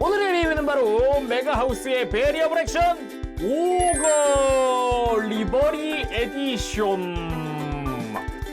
오늘의 리뷰는 바로 메가하우스의 베리어블 액션 오거 리버리 에디션.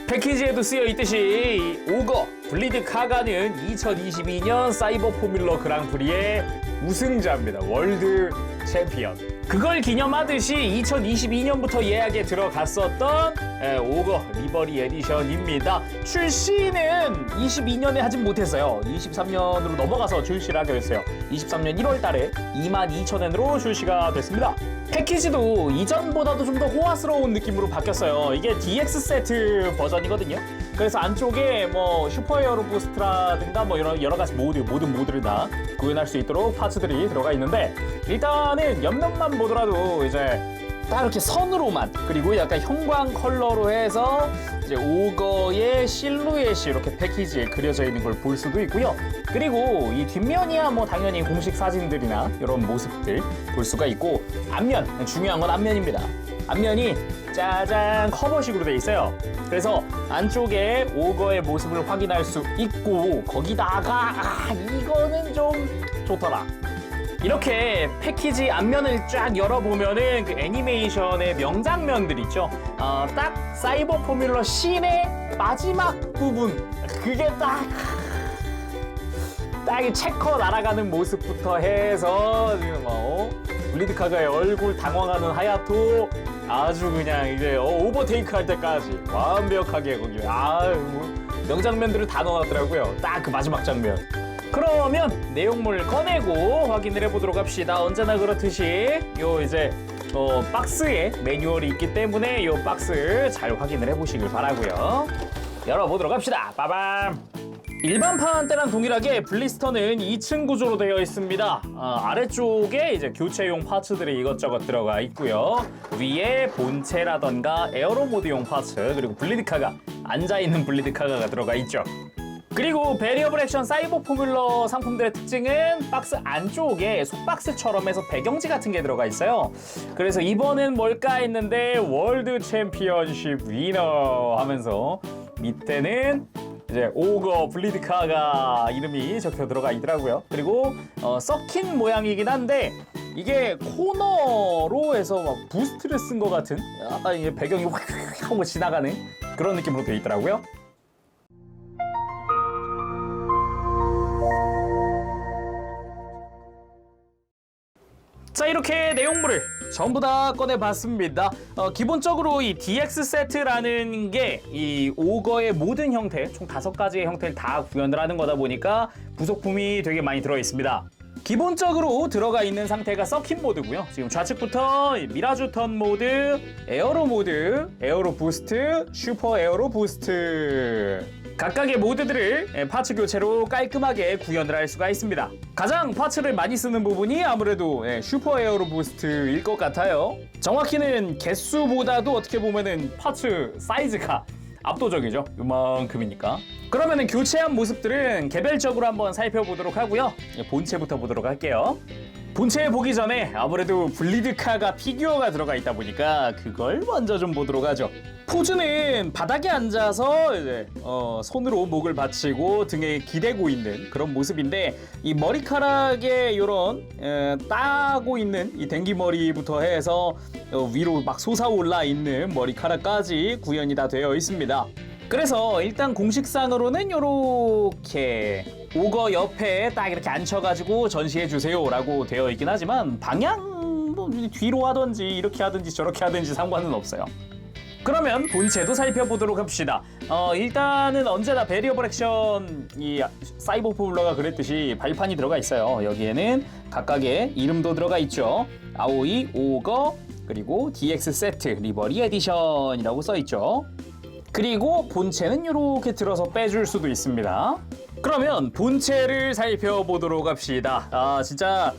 패키지에도 쓰여있듯이 오거 블리드 카가는 2022년 사이버 포뮬러 그랑프리의 우승자입니다. 월드 챔피언. 그걸 기념하듯이 2022년부터 예약에 들어갔었던 오거 리버리 에디션입니다. 출시는 22년에 하진 못했어요. 23년으로 넘어가서 출시를 하게 됐어요. 23년 1월 달에 22,000엔으로 출시가 됐습니다. 패키지도 이전보다도 좀 더 호화스러운 느낌으로 바뀌었어요. 이게 DX 세트 버전이거든요. 그래서 안쪽에 뭐 슈퍼히어로 부스트라든가 뭐 이런 여러 가지 모든 모드를 다 구현할 수 있도록 파츠들이 들어가 있는데, 일단은 옆면만 보더라도 이제 딱 이렇게 선으로만, 그리고 약간 형광 컬러로 해서 이제 오거의 실루엣이 이렇게 패키지에 그려져 있는 걸 볼 수도 있고요. 그리고 이 뒷면이야 뭐 당연히 공식 사진들이나 이런 모습들 볼 수가 있고, 앞면, 중요한 건 앞면입니다. 앞면이 짜잔 커버식으로 돼 있어요. 그래서 안쪽에 오거의 모습을 확인할 수 있고, 거기다가 이거는 좀 좋더라. 이렇게 패키지 앞면을 쫙 열어보면은 그 애니메이션의 명장면들 있죠. 딱 사이버 포뮬러 씬의 마지막 부분, 그게 딱 이 체커 날아가는 모습부터 해서 블리드 카가의 얼굴 당황하는 하야토, 아주 그냥 이제 오버테이크 할 때까지 완벽하게 거기 명장면들을 다 넣어놨더라고요. 딱 그 마지막 장면. 그러면 내용물 꺼내고 확인을 해보도록 합시다. 언제나 그렇듯이 요 이제 박스에 매뉴얼이 있기 때문에 요 박스 잘 확인을 해보시길 바라고요. 열어보도록 합시다. 빠밤. 일반판 때랑 동일하게 블리스터는 2층 구조로 되어 있습니다. 아래쪽에 이제 교체용 파츠들이 이것저것 들어가 있고요. 위에 본체라던가 에어로 모드용 파츠, 그리고 블리드카가 앉아있는 블리드카가 들어가 있죠. 그리고 베리어블 액션 사이버 포뮬러 상품들의 특징은 박스 안쪽에 속박스처럼 해서 배경지 같은 게 들어가 있어요. 그래서 이번엔 뭘까 했는데 월드 챔피언십 위너 하면서 밑에는 이제 오거 블리드카가 이름이 적혀 들어가 있더라고요. 그리고 썩힌 모양이긴 한데 이게 코너로 해서 막 부스트를 쓴 것 같은, 약간 이게 배경이 확 하고 지나가는 그런 느낌으로 되어 있더라고요. 자, 이렇게 내용물을 전부 다 꺼내봤습니다. 기본적으로 이 DX 세트라는 게 이 오거의 모든 형태, 총 5가지의 형태를 다 구현을 하는 거다 보니까 부속품이 되게 많이 들어있습니다. 기본적으로 들어가 있는 상태가 서킷 모드고요. 지금 좌측부터 미라주 턴 모드, 에어로 모드, 에어로 부스트, 슈퍼 에어로 부스트, 각각의 모드들을 파츠 교체로 깔끔하게 구현을 할 수가 있습니다. 가장 파츠를 많이 쓰는 부분이 아무래도 슈퍼 에어로 부스트일 것 같아요. 정확히는 개수보다도 어떻게 보면은 파츠 사이즈가 압도적이죠. 이만큼이니까. 그러면은 교체한 모습들은 개별적으로 한번 살펴보도록 하고요. 본체부터 보도록 할게요. 본체 보기 전에 아무래도 블리드카가 피규어가 들어가 있다 보니까 그걸 먼저 좀 보도록 하죠. 포즈는 바닥에 앉아서 이제 손으로 목을 받치고 등에 기대고 있는 그런 모습인데, 이 머리카락에 이런 따고 있는 이 댕기머리부터 해서 위로 막 솟아올라 있는 머리카락까지 구현이 다 되어 있습니다. 그래서 일단 공식상으로는 요렇게 오거 옆에 딱 이렇게 앉혀가지고 전시해주세요 라고 되어 있긴 하지만, 방향 뭐 뒤로 하든지 이렇게 하든지 저렇게 하든지 상관은 없어요. 그러면 본체도 살펴보도록 합시다. 일단은 언제나 베리어블 액션 이 사이버 포뮬러가 그랬듯이 발판이 들어가 있어요. 여기에는 각각의 이름도 들어가 있죠. 아오이, 오거, 그리고 DX 세트, 리버리 에디션이라고 써있죠. 그리고 본체는 이렇게 들어서 빼줄 수도 있습니다. 그러면 본체를 살펴보도록 합시다. 진짜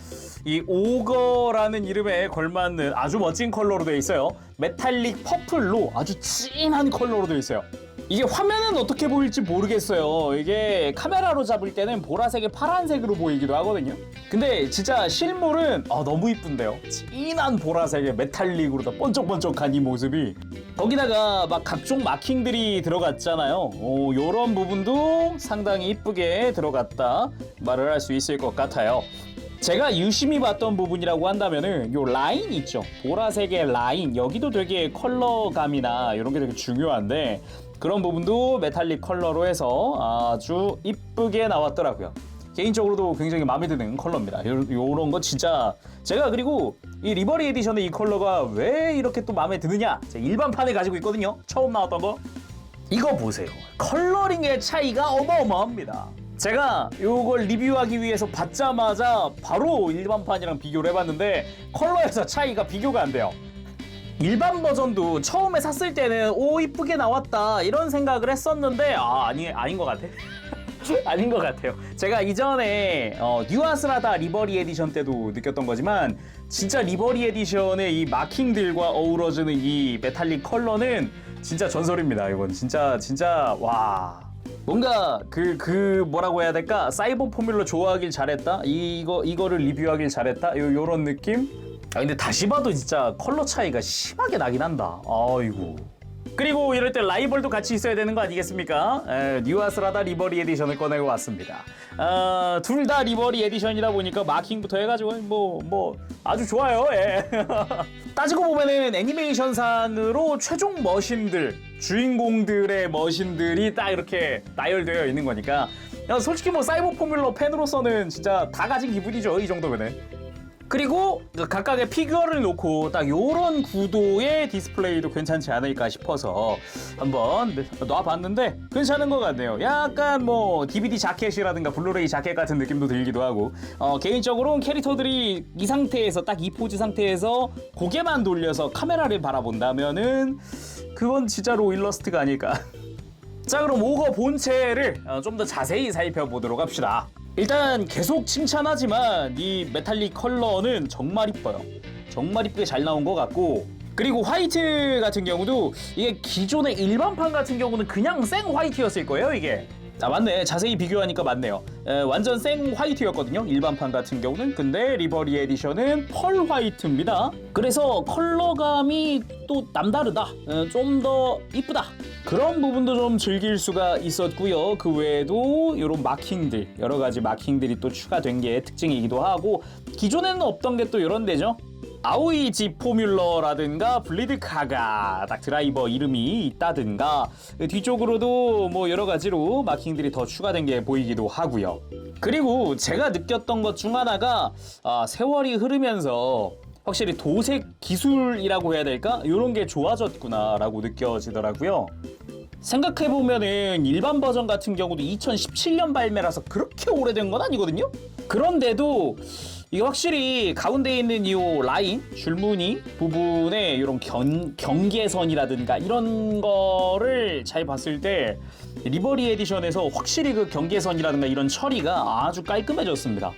이 오거라는 이름에 걸맞는 아주 멋진 컬러로 되어 있어요. 메탈릭 퍼플로 아주 진한 컬러로 되어 있어요. 이게 화면은 어떻게 보일지 모르겠어요. 이게 카메라로 잡을 때는 보라색에 파란색으로 보이기도 하거든요. 근데 진짜 실물은 너무 이쁜데요. 진한 보라색에 메탈릭으로 다 번쩍번쩍한 이 모습이, 거기다가 막 각종 마킹들이 들어갔잖아요. 요런 부분도 상당히 이쁘게 들어갔다 말을 할 수 있을 것 같아요. 제가 유심히 봤던 부분이라고 한다면은 요 라인 있죠. 보라색의 라인 여기도 되게 컬러감이나 이런 게 되게 중요한데 그런 부분도 메탈릭 컬러로 해서 아주 이쁘게 나왔더라고요. 개인적으로도 굉장히 마음에 드는 컬러입니다. 요런 거 진짜 제가 그리고 이 리버리 에디션의 이 컬러가 왜 이렇게 또 마음에 드느냐? 제가 일반판을 가지고 있거든요. 처음 나왔던 거. 이거 보세요. 컬러링의 차이가 어마어마합니다. 제가 이걸 리뷰하기 위해서 받자마자 바로 일반판이랑 비교를 해봤는데 컬러에서 차이가 비교가 안 돼요. 일반 버전도 처음에 샀을 때는 오 이쁘게 나왔다 이런 생각을 했었는데 아닌 것 같아. 아닌 것 같아요. 제가 이전에 뉴아스라다 리버리 에디션 때도 느꼈던 거지만 진짜 리버리 에디션의 이 마킹들과 어우러지는 이 메탈릭 컬러는 진짜 전설입니다. 이건 진짜 와 뭔가 뭐라고 해야 될까? 사이버 포뮬러 좋아하길 잘했다. 이거를 리뷰하길 잘했다. 요런 느낌? 근데 다시 봐도 진짜 컬러 차이가 심하게 나긴 한다. 아이고. 그리고 이럴 때 라이벌도 같이 있어야 되는 거 아니겠습니까? 뉴아스라다 리버리 에디션을 꺼내고 왔습니다. 둘 다 리버리 에디션이다 보니까 마킹부터 해가지고 뭐 아주 좋아요. 예. 따지고 보면은 애니메이션상으로 최종 머신들, 주인공들의 머신들이 딱 이렇게 나열되어 있는 거니까 솔직히 뭐 사이버 포뮬러 팬으로서는 진짜 다 가진 기분이죠. 이 정도면은. 그리고 각각의 피규어를 놓고 딱 요런 구도의 디스플레이도 괜찮지 않을까 싶어서 한번 놔봤는데 괜찮은 것 같네요. 약간 뭐 DVD 자켓이라든가 블루레이 자켓 같은 느낌도 들기도 하고 개인적으로는 캐릭터들이 이 상태에서 딱 이 포즈 상태에서 고개만 돌려서 카메라를 바라본다면은 그건 진짜로 일러스트가 아닐까. 자 그럼 오거 본체를 좀 더 자세히 살펴보도록 합시다. 일단 계속 칭찬하지만 이 메탈릭 컬러는 정말 이뻐요. 정말 이쁘게 잘 나온 것 같고 그리고 화이트 같은 경우도 이게 기존의 일반판 같은 경우는 그냥 생 화이트였을 거예요 이게. 맞네. 자세히 비교하니까 맞네요. 완전 생 화이트였거든요. 일반판 같은 경우는. 근데 리버리 에디션은 펄 화이트입니다. 그래서 컬러감이 또 남다르다. 좀 더 이쁘다. 그런 부분도 좀 즐길 수가 있었고요. 그 외에도 이런 마킹들, 여러 가지 마킹들이 또 추가된 게 특징이기도 하고 기존에는 없던 게 또 이런 데죠. 아오이 지 포뮬러라든가 블리드 카가 딱 드라이버 이름이 있다든가 뒤쪽으로도 뭐 여러 가지로 마킹들이 더 추가된 게 보이기도 하고요. 그리고 제가 느꼈던 것 중 하나가 세월이 흐르면서 확실히 도색 기술이라고 해야 될까? 이런 게 좋아졌구나라고 느껴지더라고요. 생각해보면은 일반 버전 같은 경우도 2017년 발매라서 그렇게 오래된 건 아니거든요? 그런데도 이게 확실히 가운데 있는 이 라인, 줄무늬 부분에 이런 경계선이라든가 이런 거를 잘 봤을 때 리버리 에디션에서 확실히 그 경계선이라든가 이런 처리가 아주 깔끔해졌습니다.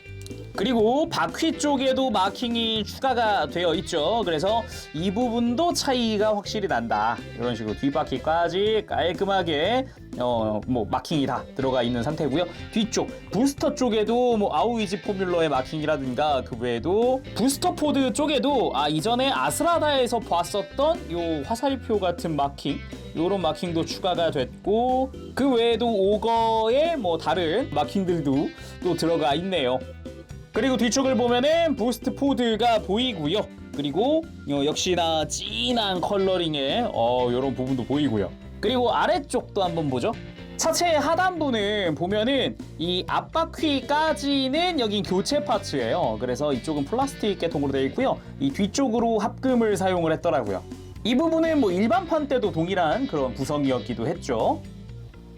그리고 바퀴 쪽에도 마킹이 추가가 되어 있죠. 그래서 이 부분도 차이가 확실히 난다. 이런 식으로 뒷바퀴까지 깔끔하게 뭐 마킹이 다 들어가 있는 상태고요. 뒤쪽 부스터 쪽에도 뭐 아오이지 포뮬러의 마킹이라든가 그 외에도 부스터 포드 쪽에도 이전에 아스라다에서 봤었던 요 화살표 같은 마킹 요런 마킹도 추가가 됐고 그 외에도 오거의 뭐 다른 마킹들도 또 들어가 있네요. 그리고 뒤쪽을 보면은 부스트 포드가 보이고요. 그리고 역시나 진한 컬러링의 이런 부분도 보이고요. 그리고 아래쪽도 한번 보죠. 차체 하단부는 보면은 이 앞바퀴까지는 여긴 교체 파츠예요. 그래서 이쪽은 플라스틱 계통으로 되어 있고요. 이 뒤쪽으로 합금을 사용을 했더라고요. 이 부분은 뭐 일반판 때도 동일한 그런 구성이었기도 했죠.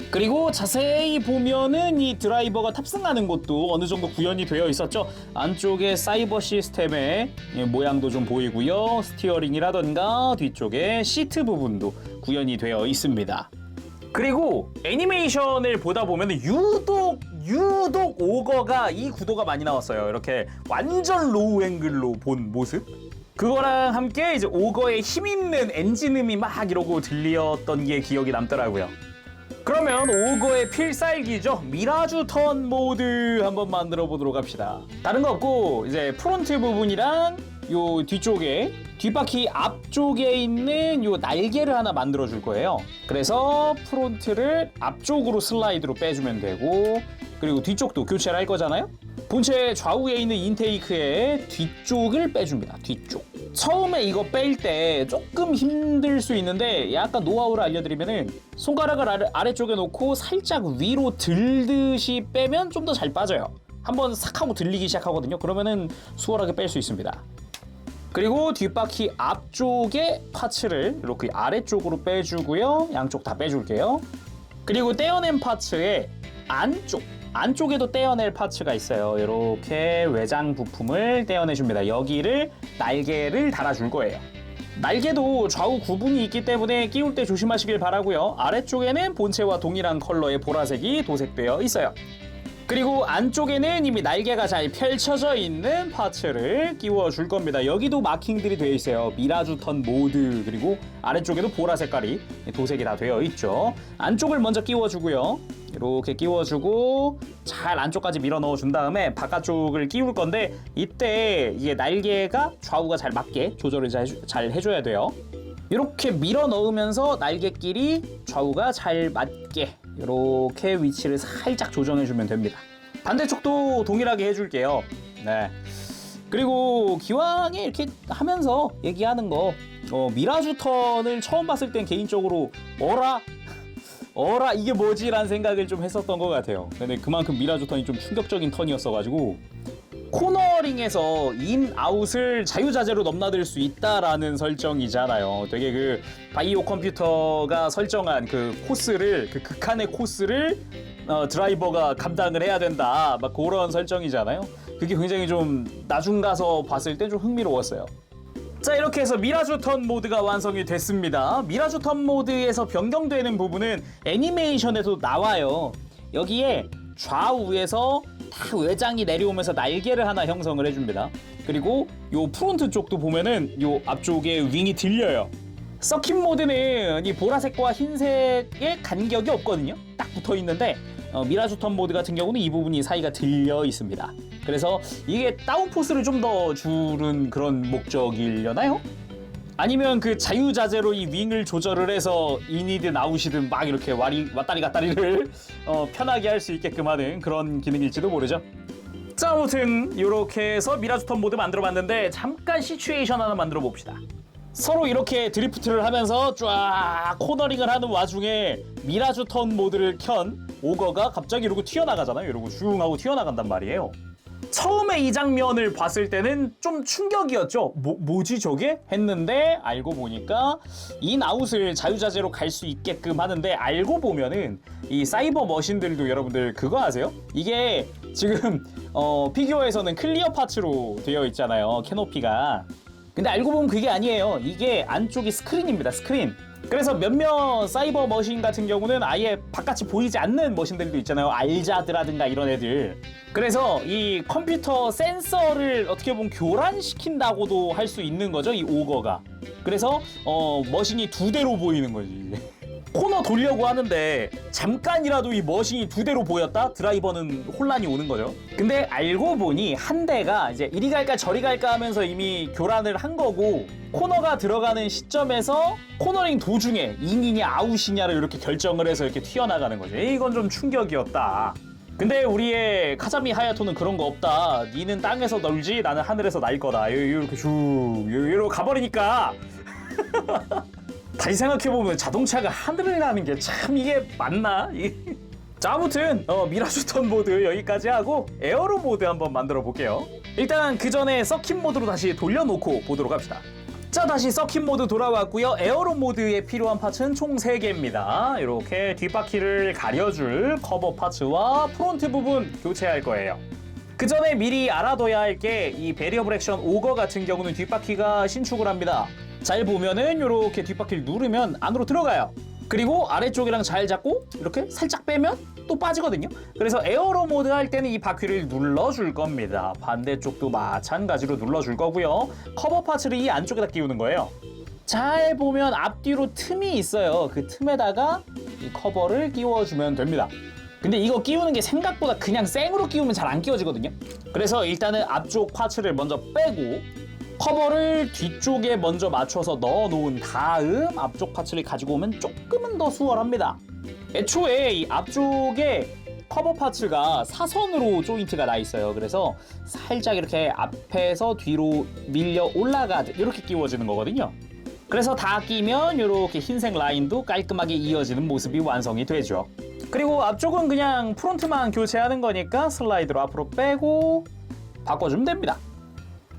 그리고 자세히 보면은 이 드라이버가 탑승하는 곳도 어느 정도 구현이 되어 있었죠. 안쪽에 사이버 시스템의 모양도 좀 보이고요. 스티어링이라던가 뒤쪽에 시트 부분도 구현이 되어 있습니다. 그리고 애니메이션을 보다 보면 유독 오거가 이 구도가 많이 나왔어요. 이렇게 완전 로우 앵글로 본 모습. 그거랑 함께 이제 오거의 힘있는 엔진음이 막 이러고 들렸던 게 기억이 남더라고요. 그러면 오거의 필살기죠. 미라주 턴 모드 한번 만들어 보도록 합시다. 다른 거 없고 이제 프론트 부분이랑 요 뒤쪽에 뒷바퀴 앞쪽에 있는 요 날개를 하나 만들어 줄 거예요. 그래서 프론트를 앞쪽으로 슬라이드로 빼주면 되고, 그리고 뒤쪽도 교체를 할 거잖아요. 본체 좌우에 있는 인테이크의 뒤쪽을 빼줍니다. 뒤쪽. 처음에 이거 뺄 때 조금 힘들 수 있는데 약간 노하우를 알려드리면은 손가락을 아래쪽에 놓고 살짝 위로 들듯이 빼면 좀 더 잘 빠져요. 한번 싹 하고 들리기 시작하거든요. 그러면은 수월하게 뺄 수 있습니다. 그리고 뒷바퀴 앞쪽에 파츠를 이렇게 아래쪽으로 빼주고요. 양쪽 다 빼줄게요. 그리고 떼어낸 파츠의 안쪽에도 떼어낼 파츠가 있어요. 이렇게 외장 부품을 떼어내줍니다. 여기를 날개를 달아줄 거예요. 날개도 좌우 구분이 있기 때문에 끼울 때 조심하시길 바라고요. 아래쪽에는 본체와 동일한 컬러의 보라색이 도색되어 있어요. 그리고 안쪽에는 이미 날개가 잘 펼쳐져 있는 파츠를 끼워줄 겁니다. 여기도 마킹들이 되어 있어요. 미라주 턴 모드, 그리고 아래쪽에도 보라 색깔이 도색이 다 되어 있죠. 안쪽을 먼저 끼워주고요. 이렇게 끼워주고 잘 안쪽까지 밀어 넣어준 다음에 바깥쪽을 끼울 건데, 이때 이게 날개가 좌우가 잘 맞게 조절을 잘 해줘야 돼요. 이렇게 밀어 넣으면서 날개끼리 좌우가 잘 맞게 이렇게 위치를 살짝 조정해주면 됩니다. 반대쪽도 동일하게 해줄게요. 네. 그리고 기왕에 이렇게 하면서 얘기하는 거, 미라주 턴을 처음 봤을 땐 개인적으로 어라 이게 뭐지? 라는 생각을 좀 했었던 것 같아요. 근데 그만큼 미라주 턴이 좀 충격적인 턴이었어가지고, 코너링에서 인, 아웃을 자유자재로 넘나들 수 있다라는 설정이잖아요. 되게 그 바이오 컴퓨터가 설정한 그 코스를, 그 극한의 코스를 드라이버가 감당을 해야 된다, 막 그런 설정이잖아요. 그게 굉장히 좀 나중 가서 봤을 때 좀 흥미로웠어요. 자, 이렇게 해서 미라주 턴 모드가 완성이 됐습니다. 미라주 턴 모드에서 변경되는 부분은 애니메이션에도 나와요. 여기에 좌우에서 다 외장이 내려오면서 날개를 하나 형성을 해줍니다. 그리고 요 프론트 쪽도 보면은 요 앞쪽에 윙이 들려요. 서킷 모드는 이 보라색과 흰색의 간격이 없거든요. 딱 붙어 있는데 미라주 턴 모드 같은 경우는 이 부분이 사이가 들려 있습니다. 그래서 이게 다운포스를 좀 더 주는 그런 목적이려나요? 아니면 그 자유자재로 이 윙을 조절을 해서 인이든 아웃이든 막 이렇게 왔다리 갔다리를 편하게 할 수 있게끔 하는 그런 기능일지도 모르죠. 자, 아무튼 이렇게 해서 미라주 턴 모드 만들어봤는데, 잠깐 시츄에이션 하나 만들어 봅시다. 서로 이렇게 드리프트를 하면서 쫙 코너링을 하는 와중에 미라주 턴 모드를 켠 오거가 갑자기 이러고 튀어나가잖아요. 이러고 슝 하고 튀어나간단 말이에요. 처음에 이 장면을 봤을 때는 좀 충격이었죠. 뭐지 저게? 했는데 알고 보니까 인아웃을 자유자재로 갈 수 있게끔 하는데, 알고 보면은 이 사이버 머신들도 여러분들 그거 아세요? 이게 지금 피규어에서는 클리어 파츠로 되어 있잖아요, 캐노피가. 근데 알고 보면 그게 아니에요. 이게 안쪽이 스크린입니다. 스크린. 그래서 몇몇 사이버 머신 같은 경우는 아예 바깥이 보이지 않는 머신들도 있잖아요. 알자드라든가 이런 애들. 그래서 이 컴퓨터 센서를 어떻게 보면 교란시킨다고도 할 수 있는 거죠, 이 오거가. 그래서 머신이 두 대로 보이는 거지. 코너 돌려고 하는데 잠깐이라도 이 머신이 두 대로 보였다? 드라이버는 혼란이 오는 거죠. 근데 알고 보니 한 대가 이제 이리 갈까 저리 갈까 하면서 이미 교란을 한 거고, 코너가 들어가는 시점에서 코너링 도중에 인이냐 아웃이냐를 이렇게 결정을 해서 이렇게 튀어나가는 거죠. 이건 좀 충격이었다. 근데 우리의 카자미 하야토는 그런 거 없다. 니는 땅에서 놀지, 나는 하늘에서 날 거다. 이렇게 쭉 이러고 가버리니까 다시 생각해보면 자동차가 하늘을 나는 게 참 이게 맞나? 자, 아무튼 미라주 턴 모드 여기까지 하고 에어로 모드 한번 만들어 볼게요. 일단 그 전에 서킷 모드로 다시 돌려놓고 보도록 합시다. 자, 다시 서킷 모드 돌아왔고요. 에어로 모드에 필요한 파츠는 총 3개입니다. 이렇게 뒷바퀴를 가려줄 커버 파츠와 프론트 부분 교체할 거예요. 그 전에 미리 알아둬야 할 게, 이 베리어블 액션 오거 같은 경우는 뒷바퀴가 신축을 합니다. 잘 보면은 이렇게 뒷바퀴를 누르면 안으로 들어가요. 그리고 아래쪽이랑 잘 잡고 이렇게 살짝 빼면 또 빠지거든요. 그래서 에어로 모드 할 때는 이 바퀴를 눌러줄 겁니다. 반대쪽도 마찬가지로 눌러줄 거고요. 커버 파츠를 이 안쪽에다 끼우는 거예요. 잘 보면 앞뒤로 틈이 있어요. 그 틈에다가 이 커버를 끼워주면 됩니다. 근데 이거 끼우는 게 생각보다 그냥 생으로 끼우면 잘 안 끼워지거든요. 그래서 일단은 앞쪽 파츠를 먼저 빼고 커버를 뒤쪽에 먼저 맞춰서 넣어 놓은 다음 앞쪽 파츠를 가지고 오면 조금은 더 수월합니다. 애초에 이 앞쪽에 커버 파츠가 사선으로 조인트가 나 있어요. 그래서 살짝 이렇게 앞에서 뒤로 밀려 올라가듯 이렇게 끼워지는 거거든요. 그래서 다 끼면 이렇게 흰색 라인도 깔끔하게 이어지는 모습이 완성이 되죠. 그리고 앞쪽은 그냥 프론트만 교체하는 거니까 슬라이드로 앞으로 빼고 바꿔주면 됩니다.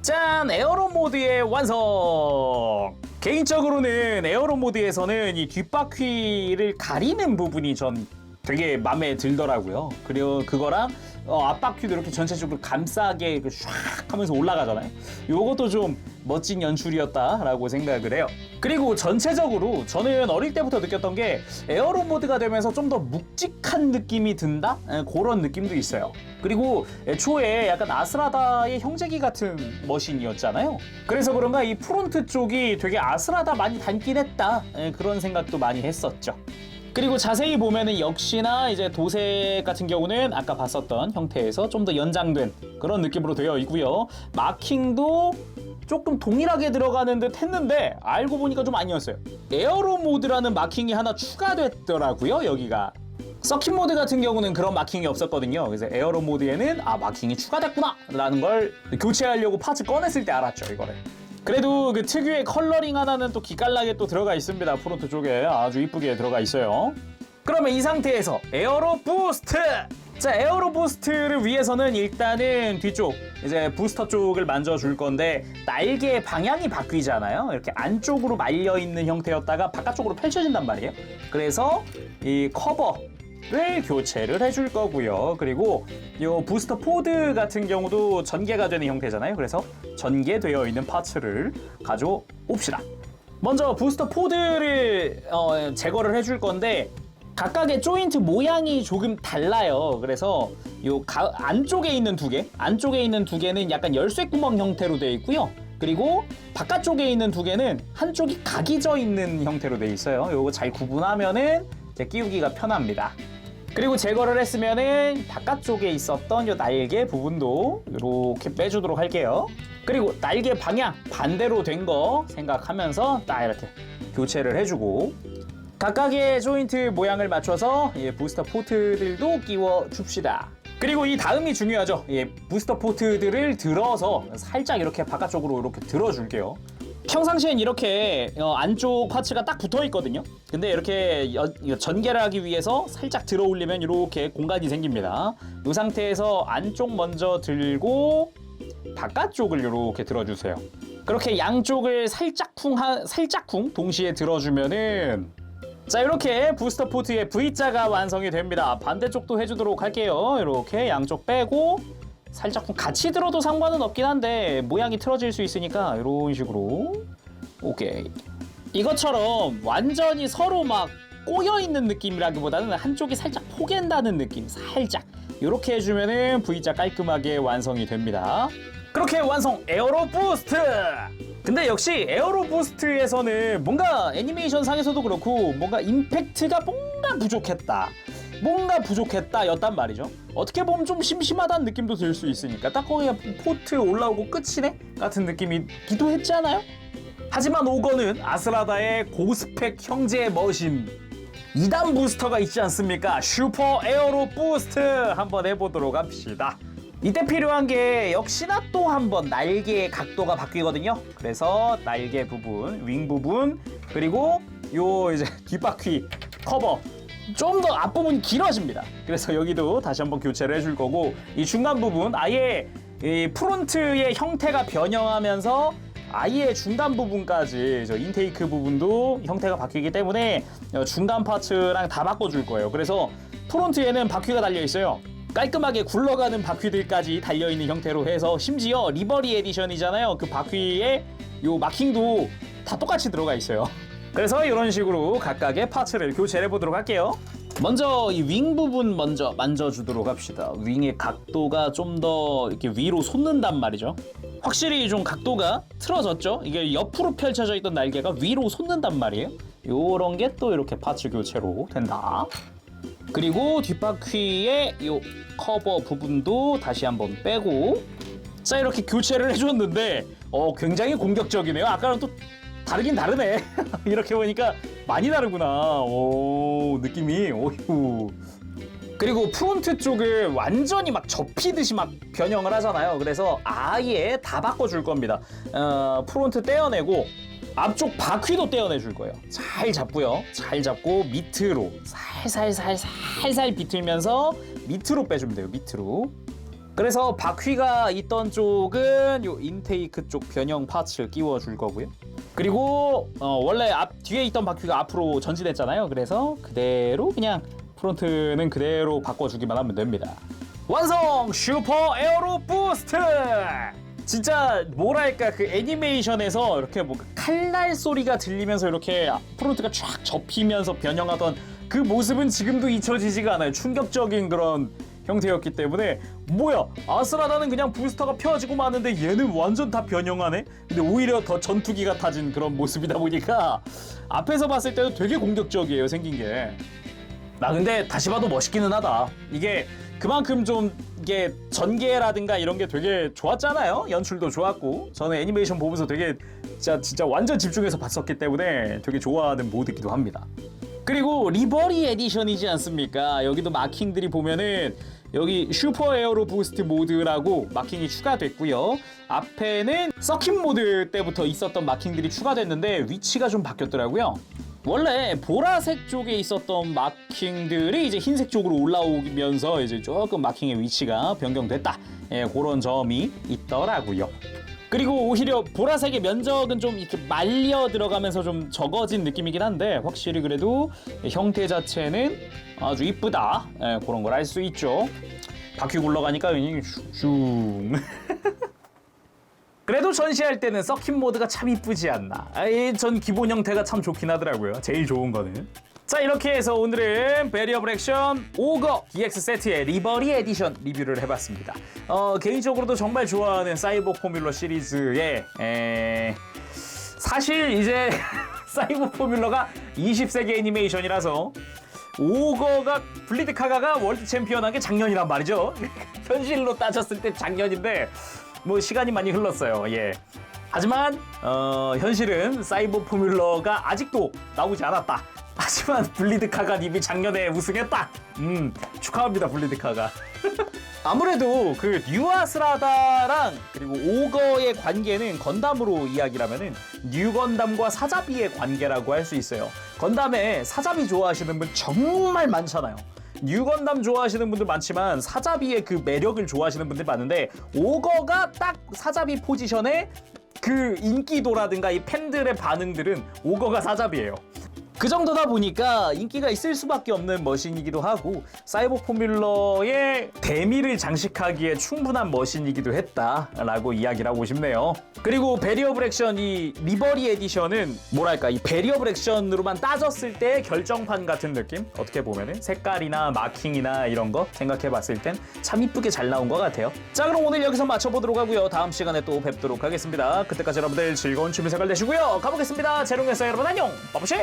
짠! 에어로 모드의 완성! 개인적으로는 에어로 모드에서는 이 뒷바퀴를 가리는 부분이 전 되게 마음에 들더라고요. 그리고 그거랑 앞바퀴도 이렇게 전체적으로 감싸게 샥 하면서 올라가잖아요. 요것도 좀 멋진 연출이었다라고 생각을 해요. 그리고 전체적으로 저는 어릴 때부터 느꼈던 게 에어로 모드가 되면서 좀 더 묵직한 느낌이 든다? 그런 느낌도 있어요. 그리고 애초에 약간 아스라다의 형제기 같은 머신이었잖아요. 그래서 그런가 이 프론트 쪽이 되게 아스라다 많이 닮긴 했다. 그런 생각도 많이 했었죠. 그리고 자세히 보면은 역시나 이제 도색 같은 경우는 아까 봤었던 형태에서 좀 더 연장된 그런 느낌으로 되어 있고요. 마킹도 조금 동일하게 들어가는 듯 했는데 알고 보니까 좀 아니었어요. 에어로 모드라는 마킹이 하나 추가됐더라고요. 여기가 서킷 모드 같은 경우는 그런 마킹이 없었거든요. 그래서 에어로 모드에는 마킹이 추가됐구나 라는 걸 교체하려고 파츠 꺼냈을 때 알았죠. 이거를. 그래도 그 특유의 컬러링 하나는 또 기깔나게 또 들어가 있습니다. 프론트 쪽에 아주 이쁘게 들어가 있어요. 그러면 이 상태에서 에어로 부스트! 자, 에어로 부스트를 위해서는 일단은 뒤쪽 이제 부스터 쪽을 만져줄 건데 날개 방향이 바뀌잖아요. 이렇게 안쪽으로 말려 있는 형태였다가 바깥쪽으로 펼쳐진단 말이에요. 그래서 이 커버를 교체를 해줄 거고요. 그리고 이 부스터 포드 같은 경우도 전개가 되는 형태잖아요. 그래서 전개되어 있는 파츠를 가져옵시다. 먼저 부스터 포드를 제거를 해줄 건데 각각의 조인트 모양이 조금 달라요. 그래서 요 안쪽에 있는 안쪽에 있는 두 개는 약간 열쇠 구멍 형태로 되어 있고요. 그리고 바깥쪽에 있는 두 개는 한쪽이 각이 져 있는 형태로 되어 있어요. 요거 잘 구분하면은 이제 끼우기가 편합니다. 그리고 제거를 했으면은 바깥쪽에 있었던 요 날개 부분도 이렇게 빼주도록 할게요. 그리고 날개 방향 반대로 된 거 생각하면서 딱 이렇게 교체를 해주고 각각의 조인트 모양을 맞춰서 부스터 포트들도 끼워 줍시다. 그리고 이 다음이 중요하죠. 부스터 포트들을 들어서 살짝 이렇게 바깥쪽으로 이렇게 들어줄게요. 평상시엔 이렇게 안쪽 파츠가 딱 붙어 있거든요. 근데 이렇게 전개를 하기 위해서 살짝 들어 올리면 이렇게 공간이 생깁니다. 이 상태에서 안쪽 먼저 들고 바깥쪽을 이렇게 들어주세요. 그렇게 양쪽을 살짝쿵 동시에 들어주면은 자, 이렇게 부스터 포트의 V자가 완성이 됩니다. 반대쪽도 해주도록 할게요. 이렇게 양쪽 빼고 살짝 같이 들어도 상관은 없긴 한데 모양이 틀어질 수 있으니까 이런 식으로 오케이. 이것처럼 완전히 서로 막 꼬여있는 느낌이라기보다는 한쪽이 살짝 포갠다는 느낌, 살짝 이렇게 해주면은 V자 깔끔하게 완성이 됩니다. 그렇게 완성! 에어로 부스트! 근데 역시 에어로 부스트에서는 뭔가 애니메이션 상에서도 그렇고 뭔가 임팩트가 뭔가 부족했다 였단 말이죠. 어떻게 보면 좀 심심하다는 느낌도 들 수 있으니까 딱 거기가 포트 올라오고 끝이네? 같은 느낌이기도 했잖아요. 하지만 오거는 아스라다의 고스펙 형제 머신 2단 부스터가 있지 않습니까? 슈퍼 에어로 부스트 한번 해보도록 합시다. 이때 필요한 게 역시나 또 한번 날개의 각도가 바뀌거든요. 그래서 날개 부분, 윙 부분, 그리고 요 이제 뒷바퀴 커버 좀 더 앞부분이 길어집니다. 그래서 여기도 다시 한번 교체를 해줄 거고 이 중간 부분 아예 이 프론트의 형태가 변형하면서 아예 중간 부분까지 저 인테이크 부분도 형태가 바뀌기 때문에 중간 파츠랑 다 바꿔줄 거예요. 그래서 프론트에는 바퀴가 달려 있어요. 깔끔하게 굴러가는 바퀴들까지 달려있는 형태로 해서 심지어 리버리 에디션이잖아요. 그 바퀴에 요 마킹도 다 똑같이 들어가 있어요. 그래서 이런 식으로 각각의 파츠를 교체를 해보도록 할게요. 먼저 이 윙 부분 먼저 만져주도록 합시다. 윙의 각도가 좀 더 이렇게 위로 솟는단 말이죠. 확실히 좀 각도가 틀어졌죠. 이게 옆으로 펼쳐져 있던 날개가 위로 솟는단 말이에요. 요런 게 또 이렇게 파츠 교체로 된다. 그리고 뒷바퀴의 이 커버 부분도 다시 한번 빼고 자 이렇게 교체를 해줬는데 굉장히 공격적이네요. 아까랑 또 다르긴 다르네. 이렇게 보니까 많이 다르구나. 오, 느낌이. 오휴. 그리고 프론트 쪽을 완전히 막 접히듯이 막 변형을 하잖아요. 그래서 아예 다 바꿔줄 겁니다. 프론트 떼어내고 앞쪽 바퀴도 떼어내줄 거예요. 잘 잡고요. 잘 잡고 밑으로 살살 비틀면서 밑으로 빼주면 돼요. 밑으로. 그래서 바퀴가 있던 쪽은 요 인테이크 쪽 변형 파츠를 끼워줄 거고요. 그리고 원래 뒤에 있던 바퀴가 앞으로 전진했잖아요. 그래서 그대로 그냥 프론트는 그대로 바꿔주기만 하면 됩니다. 완성! 슈퍼 에어로 부스트! 진짜 뭐랄까 그 애니메이션에서 이렇게 뭐 칼날 소리가 들리면서 이렇게 프론트가 쫙 접히면서 변형하던 그 모습은 지금도 잊혀지지가 않아요. 충격적인 그런 형태였기 때문에 뭐야 아슬하다는 그냥 부스터가 펴지고 마는데 얘는 완전 다 변형하네. 근데 오히려 더 전투기 같아진 그런 모습이다 보니까 앞에서 봤을 때도 되게 공격적이에요. 생긴 게. 나 근데 다시 봐도 멋있기는 하다. 이게 그만큼 좀 이게 전개라든가 이런 게 되게 좋았잖아요. 연출도 좋았고 저는 애니메이션 보면서 되게 진짜 완전 집중해서 봤었기 때문에 되게 좋아하는 모드이기도 합니다. 그리고 리버리 에디션이지 않습니까? 여기도 마킹들이 보면은 여기 슈퍼 에어로 부스트 모드라고 마킹이 추가됐고요. 앞에는 서킷 모드 때부터 있었던 마킹들이 추가됐는데 위치가 좀 바뀌었더라고요. 원래 보라색 쪽에 있었던 마킹들이 이제 흰색 쪽으로 올라오면서 이제 조금 마킹의 위치가 변경됐다. 예, 그런 점이 있더라고요. 그리고 오히려 보라색의 면적은 좀 이렇게 말려 들어가면서 좀 적어진 느낌이긴 한데 확실히 그래도 형태 자체는 아주 이쁘다. 예, 그런 걸 알 수 있죠. 바퀴 굴러가니까 그냥 슝. 그래도 전시할 때는 서킷 모드가 참 이쁘지 않나. 전 기본 형태가 참 좋긴 하더라고요. 제일 좋은 거는. 자, 이렇게 해서 오늘은 베리어블 액션 오거 DX 세트의 리버리 에디션 리뷰를 해봤습니다. 개인적으로도 정말 좋아하는 사이버 포뮬러 시리즈의 사실 이제 사이버 포뮬러가 20세기 애니메이션이라서 오거가 블리드 카가가 월드 챔피언한 게 작년이란 말이죠. 현실로 따졌을 때 작년인데 뭐 시간이 많이 흘렀어요. 예. 하지만 현실은 사이버 포뮬러가 아직도 나오지 않았다. 하지만 블리드카가 님이 작년에 우승했다. 축하합니다 블리드카가. 아무래도 그 뉴아스라다랑 그리고 오거의 관계는 건담으로 이야기라면은 뉴건담과 사자비의 관계라고 할 수 있어요. 건담에 사자비 좋아하시는 분 정말 많잖아요. 뉴건담 좋아하시는 분들 많지만 사자비의 그 매력을 좋아하시는 분들 많은데 오거가 딱 사자비 포지션에 그 인기도라든가 이 팬들의 반응들은 오거가 사자비예요. 그 정도다 보니까 인기가 있을 수밖에 없는 머신이기도 하고 사이버 포뮬러의 대미를 장식하기에 충분한 머신이기도 했다라고 이야기를 하고 싶네요. 그리고 베리어블 액션 이 리버리 에디션은 뭐랄까 이 베리어블 액션으로만 따졌을 때 결정판 같은 느낌? 어떻게 보면은 색깔이나 마킹이나 이런 거 생각해봤을 땐 참 이쁘게 잘 나온 것 같아요. 자, 그럼 오늘 여기서 마쳐보도록 하고요. 다음 시간에 또 뵙도록 하겠습니다. 그때까지 여러분들 즐거운 취미 생활 되시고요. 가보겠습니다. 재롱에서 여러분 안녕. 빠부시.